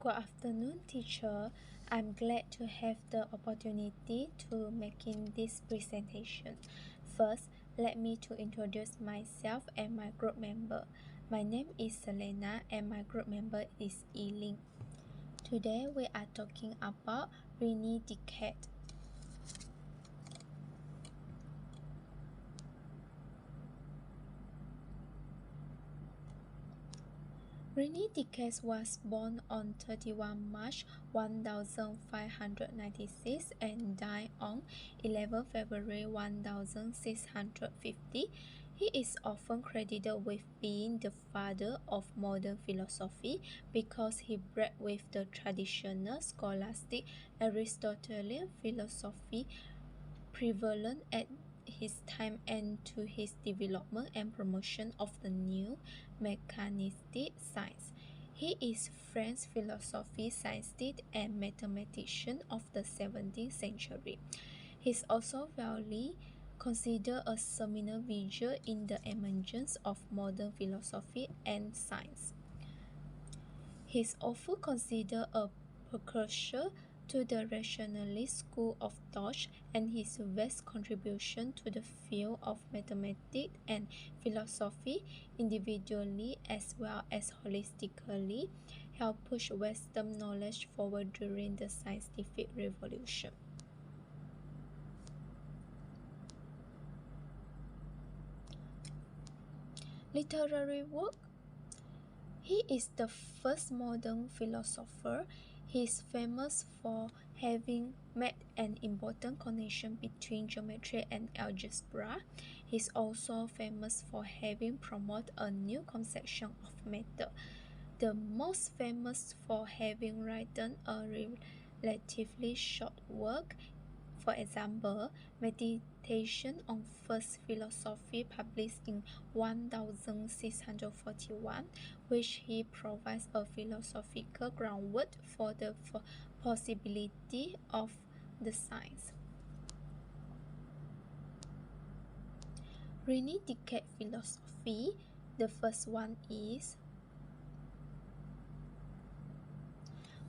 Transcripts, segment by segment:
Good afternoon, teacher. I'm glad to have the opportunity to making this presentation. First, let me to introduce myself and my group member. My name is Selena and my group member is Eileen. Today we are talking about rainy decade. René Descartes was born on 31 March 1596 and died on 11 February 1650. He is often credited with being the father of modern philosophy because he bred with the traditional scholastic Aristotelian philosophy prevalent at his time and to his development and promotion of the new mechanistic science. He is French philosophy scientist and mathematician of the 17th century. He is also widely considered a seminal figure in the emergence of modern philosophy and science. He is often considered a precursor to the rationalist school of thought, and his vast contribution to the field of mathematics and philosophy, individually as well as holistically, helped push Western knowledge forward during the scientific revolution. Literary work. He is the first modern philosopher. He is famous for having made an important connection between geometry and algebra. He is also famous for having promoted a new conception of matter. The most famous for having written a relatively short work, for example, Meditation on First Philosophy, published in 1641, which he provides a philosophical groundwork for the possibility of the science. René Descartes philosophy. The first one is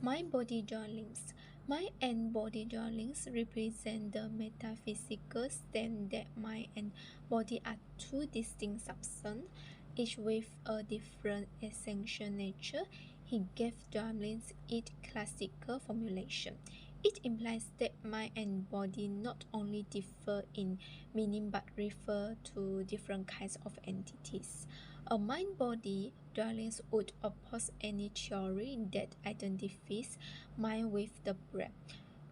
mind-body joinings. Mind and body joinings represent the metaphysical stand that mind and body are two distinct substances, each with a different essential nature. He gave joinings its classical formulation. It implies that mind and body not only differ in meaning but refer to different kinds of entities. A mind-body duality would oppose any theory that identifies mind with the brain,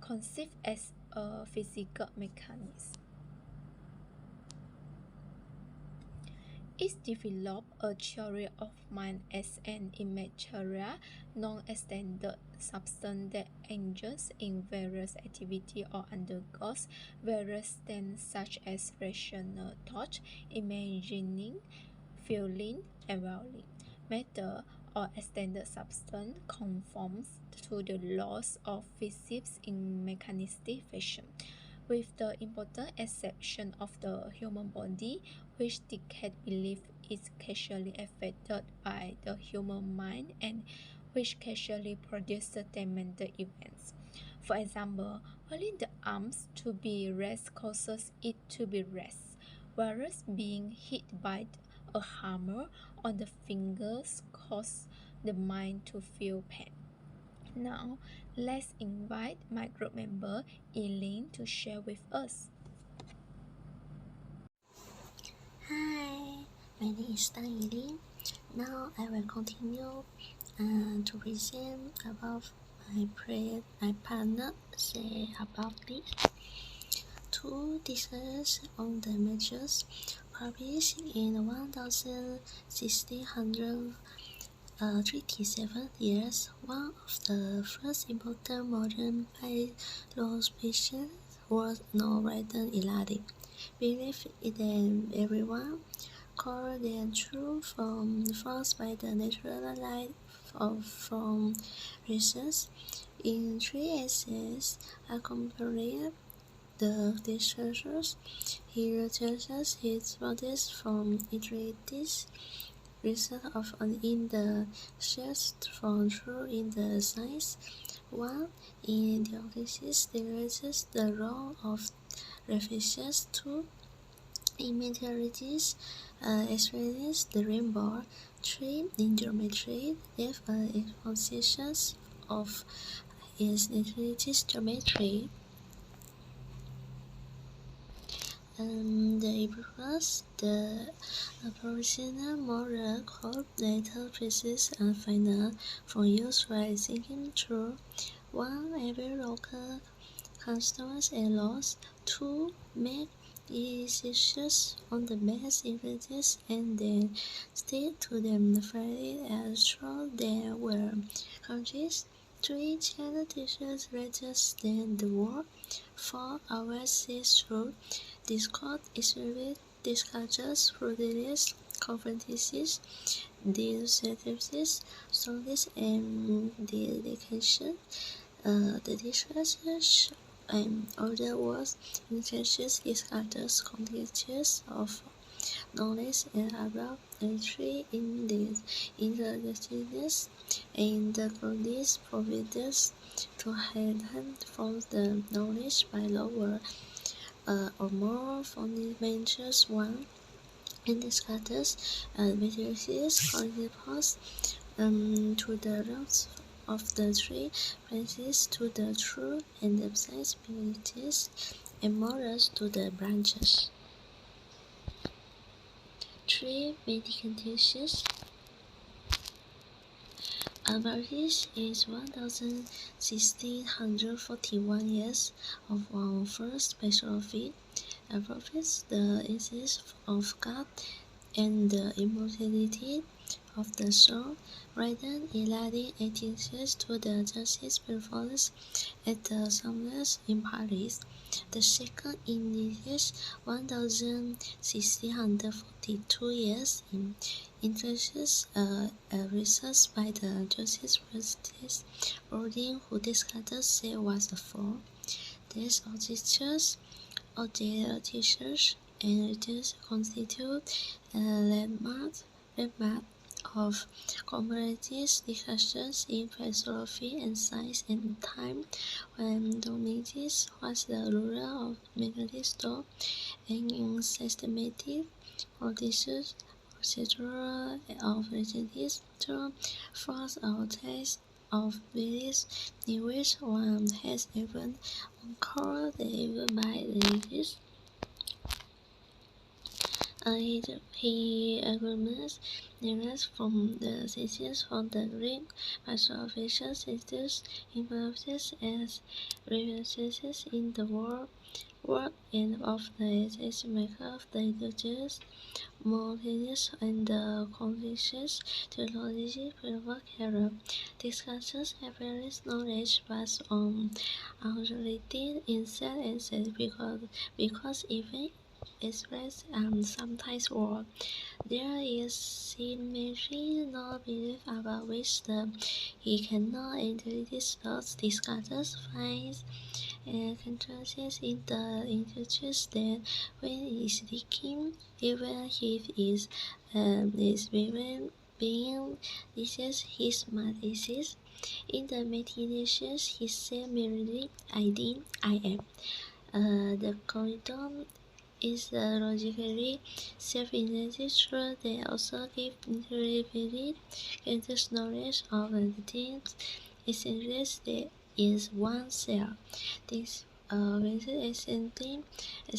conceived as a physical mechanism. It developed a theory of mind as an immaterial, non-extended substance that engages in various activities or undergoes various states such as rational thought, imagining, feeling, and willing. Matter, or extended substance, conforms to the laws of physics in mechanistic fashion, with the important exception of the human body, which Descartes believed is causally affected by the human mind and which causally produces certain mental events. For example, holding the arms to be raised causes it to be raised, whereas being hit by a hammer on the fingers causes the mind to feel pain. Now, let's invite my group member Eileen to share with us. Hi, my name is Eileen. Now I will continue to present about my partner say about this. To discuss on the measures published in 1637 years, one of the first important modern philosophians was no written in Latin. Believe that everyone called them true from forced by the natural light from research. In three essays accompanying the discussions, he returns his bodies from etheritis result of an in the shift from true in the science. One, in theologies, theorizes the role of references. Two, in mathematics, expresses the rainbow. Three, in geometry, if expositions of its utilities geometry. The Epiphras, the provisional moral code later traces and final for use by thinking through one every local customs and laws, two make decisions on the best evidences and then state to them fairly as though there were countries, three channel teachers rather than the war, four always says truth. Discord discusses fruitless conferences, dissertations, studies, and dedication. The discussions and other words intentions discusses conditions of knowledge and about entry in this interdependence and the police providers to hand from the knowledge by lower or more fundamental one and discusses materials corresponds to the roots of the tree, branches to the true, and the sensibilities and morals to the branches. 3. Medications. Albertus is 1,641 years of our first philosophy, and profess the existence of God and the immortality of the soul, written in Latin 18 years to the justice performance at the Assemblies in Paris. The second indicates 1,642 years in introduces research by the justice practice boarding who discovered there was a fall. These auditors of their teachers and readers constitute a landmark of comparative discussions in philosophy and science at the time when Domitius was the ruler of Megalitho and in systematic procedure of regencies to force a test of beliefs in which one has even occurred even by religious he agreements derives from the thesis of the Greek philosophical systems involved as references in the work and of the maker of the intelligence, moralities, and the conditions theology framework error. Discussions have various knowledge based on authority in self and self because even expressed and sometimes word. There is seemingly no belief about which he cannot intelligence those discussions finds contrasts in the intelligence that when he is speaking, even if is being this is his mathesis. In the meditations he said merely I am. The content is logically self-evident truth. They also give intuitively conscious knowledge of the things essentially there is one self. This essentially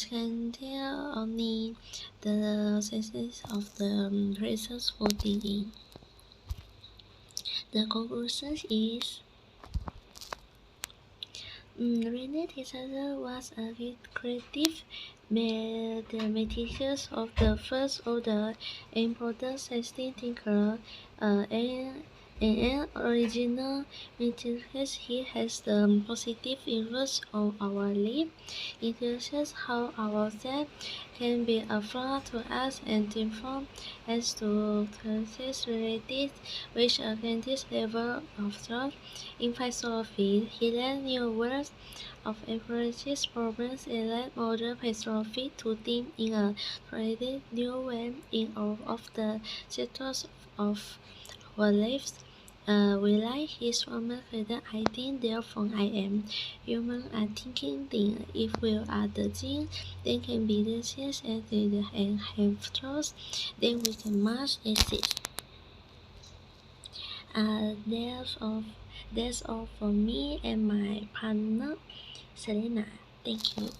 contain only the senses of the reasons for being. The conclusion is Rene Descartes was a creative mathematician of the first order, important scientific thinker, and In an original matrix, he has the positive influence on our life. It shows how ourselves can be a flow to us and inform as to choices related which again this level of thought. In philosophy, he learned new words of approaches problems and led modern philosophy to think in a totally new way in all of the sectors of our lives. We like his former creator, I think, therefore I am. Humans are thinking things. If we are the things, then can be the sense and have trust, then we can must exist. Uh, that's all, that's all for me and my partner, Selena. Thank you.